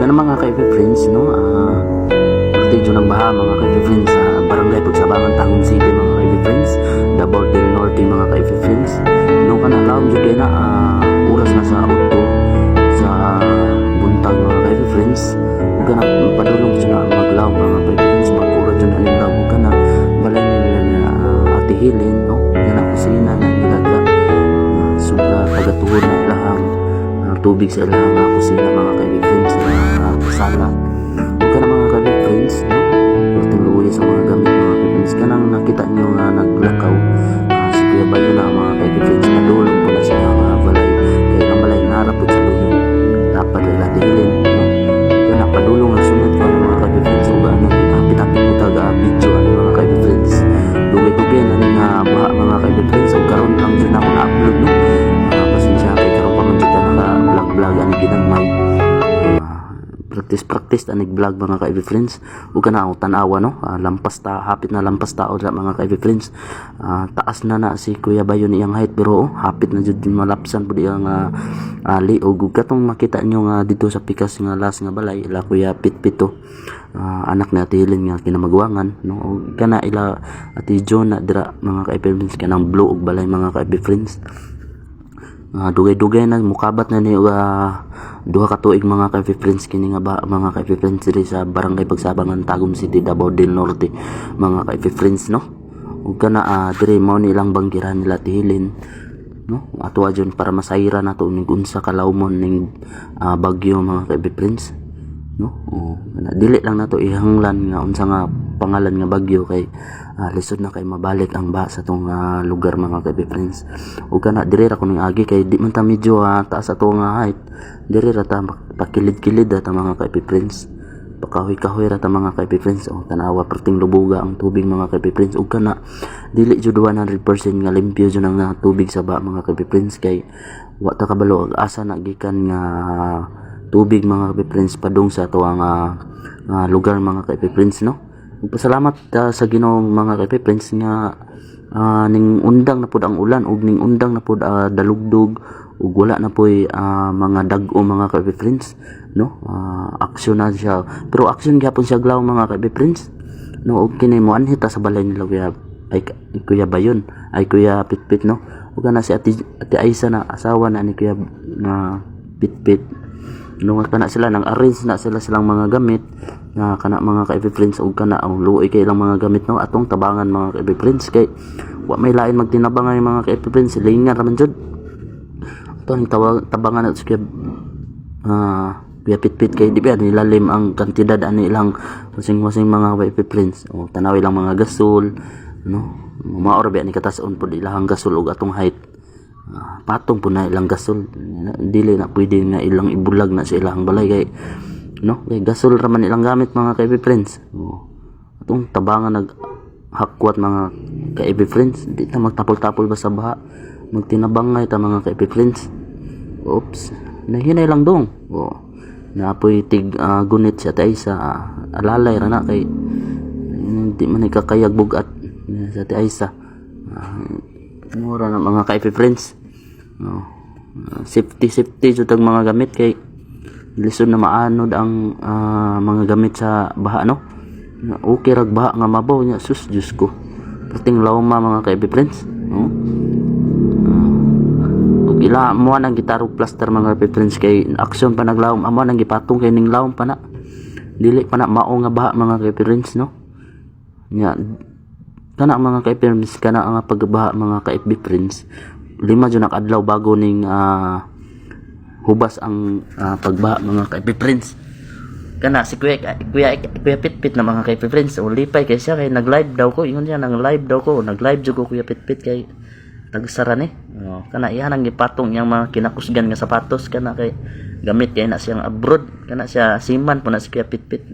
Kaya na mga ka-FB friends, no? Partido ng baha mga ka-FB friends sa Barangay Pagsabangan, Tagum City mga ka-FB friends, Davao del Norte mga ka-FB friends. No kana laom jud kay na oras na sa 8 sa buntag mga ka-FB friends. Ug kana padulong sa maglaw mga ka-FB friends, mag-oras jud na nila ug kana balay nila na atihilin, no? Kana kusina na nilaga. Sobra tagatuhon na ilahang tubig sa ilahang kusina mga ka-FB friends na sala. Ug kana mga ka-FB friends, no? Tuluya sa mga gamit mga ka-FB friends. Kanang nakita niyo nga naglakaw si Kuya Bayo na mga ka-FB friends, padulong po na sila mga balay. Kaya ang balay narap po sa luyong dapat nila dilin, no? Kana padulong ang sunod ko ng mga ka-FB friends. Ug pinapit mo taga video ano mga ka-FB friends. Dugay-dugay na nga baha mga ka-FB friends. Ug karon lang jud na ako na-upload, no? Pasensya kay karon pa man jud na vlog ani ginagmay. Practice anig vlog mga ka-FB friends. Ug kana ang tan-awa, no? Lampas ta, hapit na lampas taon ra mga ka-FB friends. Taas na si Kuya Bayo ni iyang height, pero hapit na jud malapsan pud iyang liog. Ug katong makita nyo nga dito sa pikas nga las nga balay ila Kuya Pitpito, anak ni Ate Helen nga kinamagwangan, no? Ug kana ila Ate John na dira mga ka-FB friends, kanang blue ug balay mga ka-FB friends. Dugay-dugay na mukabat na ni duha ka tuig mga ka-FB friends kini nga ba mga ka-FB friends diri sa Barangay Pagsabangan, Tagum City, Davao del Norte mga ka-FB friends, no? Ug kana diri mao ni ilang banggiran nila Tihilin, no? Ato adyon para masayra nato ning unsa ka lawmon ning bagyo mga ka-FB friends, no? Dili lang nato ihanglan nga unsa nga pangalan nga bagyo kay lisod na kay mabalik ang baha sa tong lugar mga ka-FB friends. Ug kana diri ra kuning agi kay di man ta medyo taas ato nga height, diri ra ta pakilid-kilid ta mga ka-FB friends, pakahoy-kahoy ra ta mga ka-FB friends. O tanawa perting lubuga ang tubig mga ka-FB friends. Ug kana dili jud 100% nga limpyo jud ang tubig sa baha mga ka-FB friends, kay wa ta kabalo asa na gikan nga tubig mga ka-FB friends padung sa ato ang lugar mga ka-FB friends, no? Pasalamat sa Ginoong mga ka-FB friends nga ning undang na pud ang ulan ug ning undang na pud dalugdog ug wala na poy mga dag-o mga ka-FB friends, no? Aksyon na siya, pero aksyon gyapon siya glaw mga ka-FB friends, no? Ug kini mo anhita sa balay nila Kuya Bayon ay Kuya Pitpit, no? Ug kana si Ate Aisa na asawa na ni Kuya Pitpit, no? Kana sila nang arrange na silang mga gamit na kana mga ka-FB friends. Ug kana ang luoy kay ilang mga gamit, no? Atong tabangan mga ka-FB friends, kay wa may lain magtinabangay mga ka-FB friends, lingan ra man jud atong tabangan at Kuya Pitpit, kay di ba nilalim ang kantidad ani ilang wasing mga ka-FB friends. O tanaw ilang mga gasol, no? Maor ba ni katason pud ilang gasol ug atong height patong po na ilang gasol, dili na pwede nga ilang ibulag na sa ilang balay kay, no? Kay gasol ra man ilang gamit mga ka-FB friends. Atong tabangan naghakwat mga ka-FB friends, di ta magtapol-tapol ba sa baha, magtinabangay ta mga ka-FB friends. Oops, nahinay lang dong. Naapoy tig gunit siya tayo sa alalay ra na kay di man ikakayag bugat sa Ate Aisa. Mura na mga ka-FB friends. Safety jud ang mga gamit kay lisod na maanod ang mga gamit sa baha, no? Okay rag baha nga mabaw nya, sus Diyos ko. Perting lawma mga ka-FB friends, no? Ug ila mo nang gitarog plaster mga ka-FB friends, kay aksyon pa naglawom amo nang gipatong kay ning lawom pa na. Dili pa na mao nga baha mga ka-FB friends, no? Nya kana mga ka-FB friends, kana ang pagbaha mga ka-FB friends, 5 jud nakadlaw bago ning hubas ang pagbaha mga ka-FB friends. Kana si Kuya Pitpit na mga ka-FB friends, o lipay kay siya kay nag-live daw ko, ingon siya nag-live jud ko Kuya Pitpit kay tagsara ni. Kana iya nang gipatong yang mga kinakusgan nga sapatos, kana kay gamit kay na siyang abroad, kana siya siman po na si Kuya Pitpit.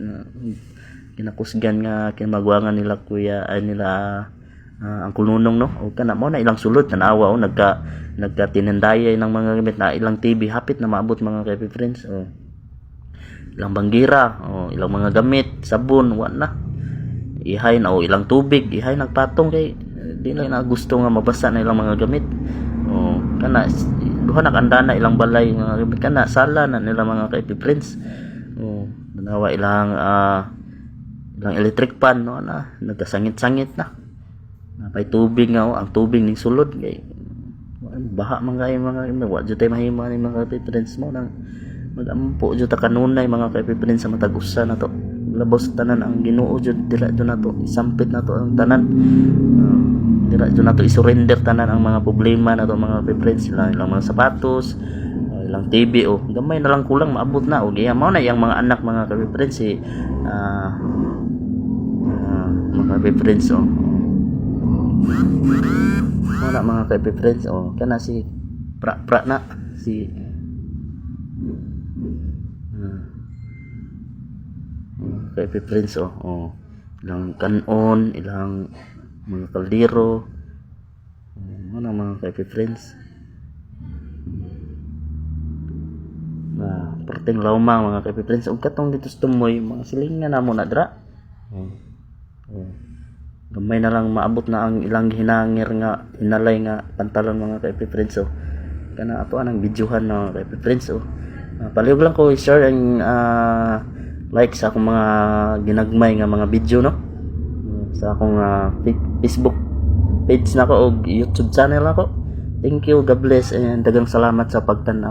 Kinakusgan nga kinamagwangan nila kuya ay nila ang kulunong, no? O kana mo na ilang sulod tanawa o nagkatinandayay ng mga gamit na ilang TV hapit na maabot mga ka-FB friends. O ilang banggira, o ilang mga gamit, sabon, wa na ihay na, o ilang tubig ihay nagpatong kay di na gusto nga mabasa na ilang mga gamit. O kana duha nakanda na ilang balay mga gamit, kana sala na nila mga ka-FB friends. Oh, nanawa ilang ilang electric pan no na nagkasangit-sangit na. Napay tubig nga ang tubig ning sulod kay baha man kay mga wa jud tay mahimo ni mga friends mo nang magampo jud ta kanunay mga friends sa matag usa na to. Labos tanan ang Ginoo jud dira jud nato isampit nato ang tanan. Dira jud nato isurrender tanan ang mga problema nato mga friends ilang mga sapatos, ilang TV o gamay na lang kulang maabot na og iya mao na yang mga anak mga friends mga friends wala mga friends kana si pra na si friends ilang kanon ilang mga kaldero ano mga friends na perting lawma mga friends ug katong dito sa tumoy mga silingan namo na dra gamay na lang maabot na ang ilang hinangir nga hinalay nga pantalon mga friends kana ato anang videohan na friends palihog lang ko i-share ang like sa akong mga ginagmay nga mga video no sa akong Facebook page nako o YouTube channel nako. Thank you, God bless and daghang salamat sa pagtan-aw.